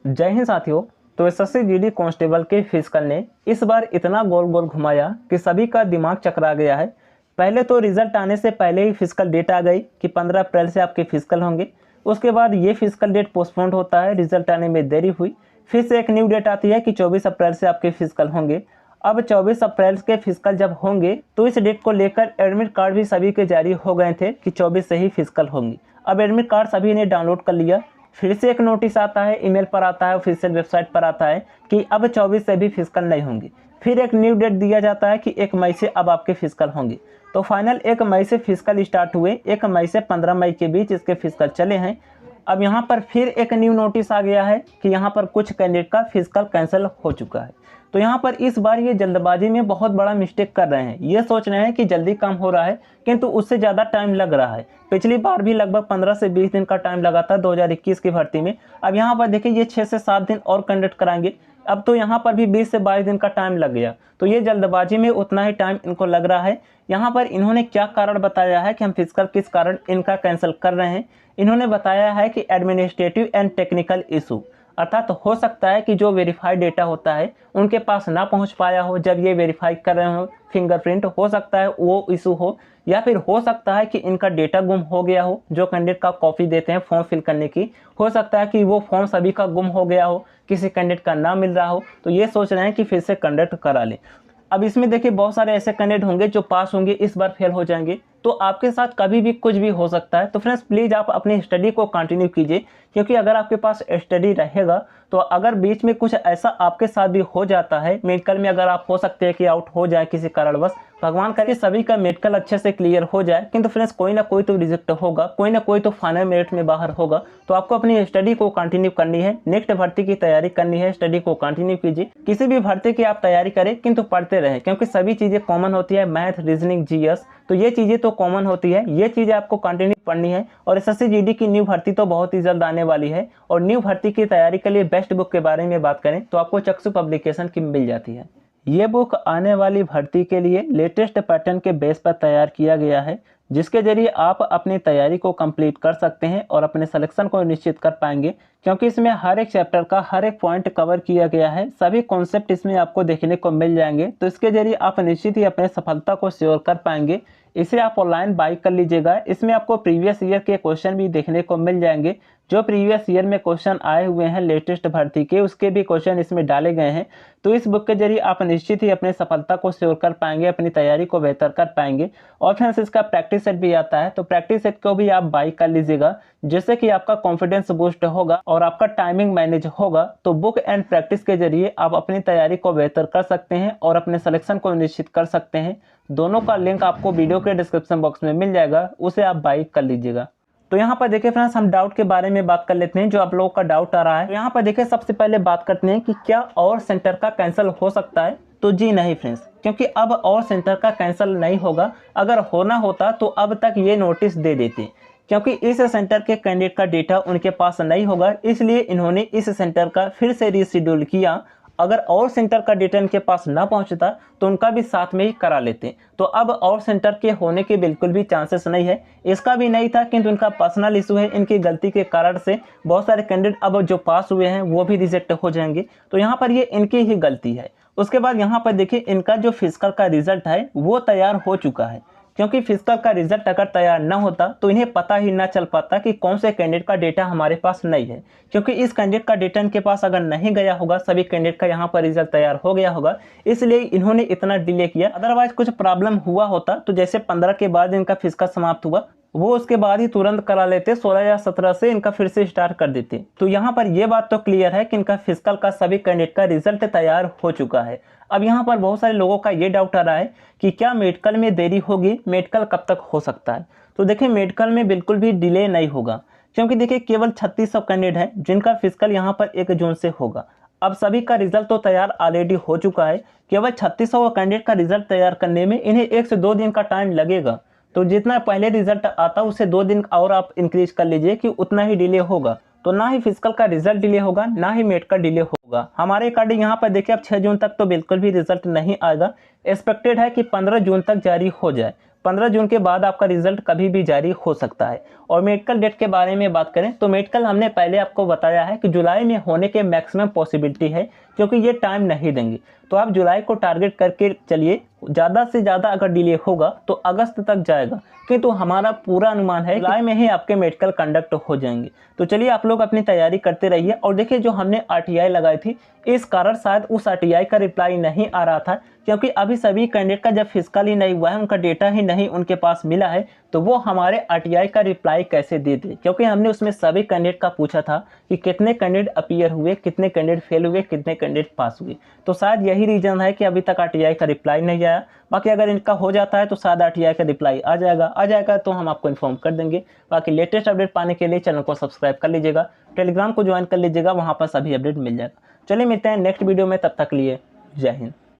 जय हिंद साथियों। तो एसएससी जीडी कांस्टेबल के फिजिकल ने इस बार इतना गोल गोल घुमाया कि सभी का दिमाग चकरा गया है। पहले तो रिजल्ट आने से पहले ही फिजिकल डेट आ गई कि 15 अप्रैल से आपके फिजिकल होंगे। उसके बाद ये फिजिकल डेट पोस्टपोन्ड होता है, रिजल्ट आने में देरी हुई। फिर से एक न्यू डेट आती है कि 24 अप्रैल से आपके फिजिकल होंगे। अब 24 अप्रैल के फिजिकल जब होंगे तो इस डेट को लेकर एडमिट कार्ड भी सभी के जारी हो गए थे कि 24 से ही फिजिकल होंगे। अब एडमिट कार्ड सभी ने डाउनलोड कर लिया। फिर से एक नोटिस आता है, ईमेल पर आता है, ऑफिशियल वेबसाइट पर आता है कि अब 24 से भी फिजिकल नहीं होंगे। फिर एक न्यू डेट दिया जाता है कि 1 मई से अब आपके फिजिकल होंगे। तो फाइनल 1 मई से फिजिकल स्टार्ट हुए। 1 मई से 15 मई के बीच इसके फिजिकल चले हैं। अब यहाँ पर फिर एक न्यू नोटिस आ गया है कि यहाँ पर कुछ कैंडिडेट का फिजिकल कैंसिल हो चुका है। तो यहाँ पर इस बार ये जल्दबाजी में बहुत बड़ा मिस्टेक कर रहे हैं। ये सोच रहे हैं कि जल्दी काम हो रहा है, किंतु उससे ज़्यादा टाइम लग रहा है। पिछली बार भी लगभग 15 से 20 दिन का टाइम लगा था 2021 की भर्ती में। अब यहाँ पर देखिए ये 6 से 7 दिन और कंडक्ट कराएंगे। अब तो यहाँ पर भी 20 से 22 दिन का टाइम लग गया। तो ये जल्दबाजी में उतना ही टाइम इनको लग रहा है। यहाँ पर इन्होंने क्या कारण बताया है कि हम फिजिकल किस कारण इनका कैंसिल कर रहे हैं। इन्होंने बताया है कि एडमिनिस्ट्रेटिव एंड टेक्निकल इशू, अर्थात तो हो सकता है कि जो वेरीफाइड डेटा होता है उनके पास ना पहुंच पाया हो जब ये वेरीफाई कर रहे हो। फिंगरप्रिंट हो सकता है वो इशू हो, या फिर हो सकता है कि इनका डेटा गुम हो गया हो। जो कैंडिडेट का कॉपी देते हैं फॉर्म फिल करने की, हो सकता है कि वो फॉर्म सभी का गुम हो गया हो, किसी कैंडिडेट का ना मिल रहा हो। तो ये सोच रहे हैं कि फिर से कंडक्ट करा लें। अब इसमें देखिए बहुत सारे ऐसे कैंडिडेट होंगे जो पास होंगे, इस बार फेल हो जाएंगे। तो आपके साथ कभी भी कुछ भी हो सकता है। तो फ्रेंड्स प्लीज़ आप अपनी स्टडी को कंटिन्यू कीजिए, क्योंकि अगर आपके पास स्टडी रहेगा तो अगर बीच में कुछ ऐसा आपके साथ भी हो जाता है, मेडिकल में अगर आप हो सकते हैं कि आउट हो जाए किसी कारणवश, भगवान करे सभी का मेडिकल अच्छे से क्लियर हो जाए, किंतु फ्रेंड्स कोई ना कोई तो रिजेक्ट होगा, कोई ना कोई तो फाइनल मेरिट में बाहर होगा। तो आपको अपनी स्टडी को कंटिन्यू करनी है, नेक्स्ट भर्ती की तैयारी करनी है, स्टडी को कंटिन्यू कीजिए। किसी भी भर्ती की आप तैयारी करें किंतु पढ़ते रहें, क्योंकि सभी चीज़ें कॉमन होती है। मैथ, रीजनिंग, जीएस, तो ये चीज़ें तो कॉमन होती है। ये चीज़ें आपको कंटिन्यू पढ़नी है। और एसएससी जीडी की न्यू भर्ती तो बहुत ही जल्द आने वाली है। और न्यू भर्ती की तैयारी के लिए बेस्ट बुक के बारे में बात करें तो आपको चक्षु पब्लिकेशन की मिल जाती है। ये बुक आने वाली भर्ती के लिए लेटेस्ट पैटर्न के बेस पर तैयार किया गया है, जिसके जरिए आप अपनी तैयारी को कंप्लीट कर सकते हैं और अपने सिलेक्शन को निश्चित कर पाएंगे। क्योंकि इसमें हर एक चैप्टर का हर एक पॉइंट कवर किया गया है, सभी कॉन्सेप्ट इसमें आपको देखने को मिल जाएंगे। तो इसके जरिए आप निश्चित ही अपने सफलता को श्योर कर पाएंगे। इसे आप ऑनलाइन बाई कर लीजिएगा। इसमें आपको प्रीवियस ईयर के क्वेश्चन भी देखने को मिल जाएंगे। जो प्रीवियस ईयर में क्वेश्चन आए हुए हैं लेटेस्ट भर्ती के, उसके भी क्वेश्चन इसमें डाले गए हैं। तो इस बुक के जरिए आप निश्चित ही अपने सफलता को श्योर कर पाएंगे, अपनी तैयारी को बेहतर कर पाएंगे। और फ्रेंड्स इसका प्रैक्टिस सेट भी आता है, तो प्रैक्टिस सेट को भी आप बाई कर लीजिएगा, जिससे कि आपका कॉन्फिडेंस बूस्ट होगा और आपका टाइमिंग मैनेज होगा। तो बुक एंड प्रैक्टिस के जरिए आप अपनी तैयारी को बेहतर कर सकते हैं और अपने सिलेक्शन को निश्चित कर सकते हैं। दोनों का लिंक आपको वीडियो के डिस्क्रिप्शन बॉक्स में मिल जाएगा, उसे आप बाई कर लीजिएगा। तो यहाँ पर देखिए फ्रेंड्स हम डाउट के बारे में बात कर लेते हैं, जो आप लोगों का डाउट आ रहा है। तो यहाँ पर देखिए सबसे पहले बात करते हैं कि क्या और सेंटर का कैंसिल हो सकता है। तो जी नहीं फ्रेंड्स, क्योंकि अब और सेंटर का कैंसिल नहीं होगा। अगर होना होता तो अब तक ये नोटिस दे देते, क्योंकि इस सेंटर के कैंडिडेट का डेटा उनके पास नहीं होगा, इसलिए इन्होंने इस सेंटर का फिर से रीशेड्यूल किया। अगर और सेंटर का डेटा इनके पास ना पहुंचता तो उनका भी साथ में ही करा लेते। तो अब और सेंटर के होने के बिल्कुल भी चांसेस नहीं है। इसका भी नहीं था, किंतु इनका पर्सनल इशू है। इनकी गलती के कारण से बहुत सारे कैंडिडेट अब जो पास हुए हैं वो भी रिजेक्ट हो जाएंगे। तो यहाँ पर ये इनकी ही गलती है। उसके बाद यहाँ पर देखिए इनका जो फिजिकल का रिजल्ट है वो तैयार हो चुका है, क्योंकि फिजिकल का रिजल्ट अगर तैयार ना होता तो इन्हें पता ही ना चल पाता कि कौन से कैंडिडेट का डेटा हमारे पास नहीं है। क्योंकि इस कैंडिडेट का डेटा इनके पास अगर नहीं गया होगा, सभी कैंडिडेट का यहाँ पर रिजल्ट तैयार हो गया होगा, इसलिए इन्होंने इतना डिले किया। अदरवाइज कुछ प्रॉब्लम हुआ होता तो जैसे 15 के बाद इनका फिजिकल समाप्त हुआ, वो उसके बाद ही तुरंत करा लेते, 16 या 17 से इनका फिर से स्टार्ट कर देते। तो यहाँ पर ये बात तो क्लियर है कि इनका फिजिकल का सभी कैंडिडेट का रिजल्ट तैयार हो चुका है। अब यहाँ पर बहुत सारे लोगों का ये डाउट आ रहा है कि क्या मेडिकल में देरी होगी, मेडिकल कब तक हो सकता है। तो देखिए मेडिकल में बिल्कुल भी डिले नहीं होगा, क्योंकि देखिए केवल 3600 कैंडिडेट हैं जिनका फिजिकल यहाँ पर 1 जून से होगा। अब सभी का रिजल्ट तो तैयार ऑलरेडी हो चुका है। केवल 3600 कैंडिडेट का रिजल्ट तैयार करने में इन्हें 1 से 2 दिन का टाइम लगेगा। तो जितना पहले रिजल्ट आता उससे 2 दिन और आप इंक्रीज कर लीजिए कि उतना ही डिले होगा। तो ना ही फिजिकल का रिजल्ट डिले होगा, ना ही मेडिकल डिले होगा। हमारे अकॉर्डिंग यहाँ पर देखिए अब 6 जून तक तो बिल्कुल भी रिजल्ट नहीं आएगा। एक्सपेक्टेड है कि 15 जून तक जारी हो जाए। 15 जून के बाद आपका रिजल्ट कभी भी जारी हो सकता है। और मेडिकल डेट के बारे में बात करें तो मेडिकल हमने पहले आपको बताया है कि जुलाई में होने के मैक्सिमम पॉसिबिलिटी है, क्योंकि ये टाइम नहीं देंगे। तो आप जुलाई को टारगेट करके चलिए, ज़्यादा से ज़्यादा अगर डिले होगा तो अगस्त तक जाएगा, किंतु हमारा पूरा अनुमान है जुलाई में ही आपके मेडिकल कंडक्ट हो जाएंगे। तो चलिए आप लोग अपनी तैयारी करते रहिए। और देखिए जो हमने RTI लगाई थी, इस कारण शायद उस RTI का रिप्लाई नहीं आ रहा था, क्योंकि अभी सभी कैंडिडेट का जब फिजिकल ही नहीं हुआ है, उनका डेटा ही नहीं उनके पास मिला है, तो वो हमारे RTI का रिप्लाई कैसे दे दे, क्योंकि हमने उसमें सभी कैंडिडेट का पूछा था कि कितने कैंडिडेट अपीयर हुए, कितने कैंडिडेट फेल हुए, कितने कैंडिडेट पास हुए। तो शायद यही रीज़न है कि अभी तक RTI का रिप्लाई नहीं आया। बाकी अगर इनका हो जाता है तो शायद RTI का रिप्लाई आ जाएगा तो हम आपको इन्फॉर्म कर देंगे। बाकी लेटेस्ट अपडेट पाने के लिए चैनल को सब्सक्राइब कर लीजिएगा, टेलीग्राम को ज्वाइन कर लीजिएगा, वहाँ पर सभी अपडेट मिल जाएगा। चलिए मिलते हैं नेक्स्ट वीडियो में, तब तक लिए जय हिंद।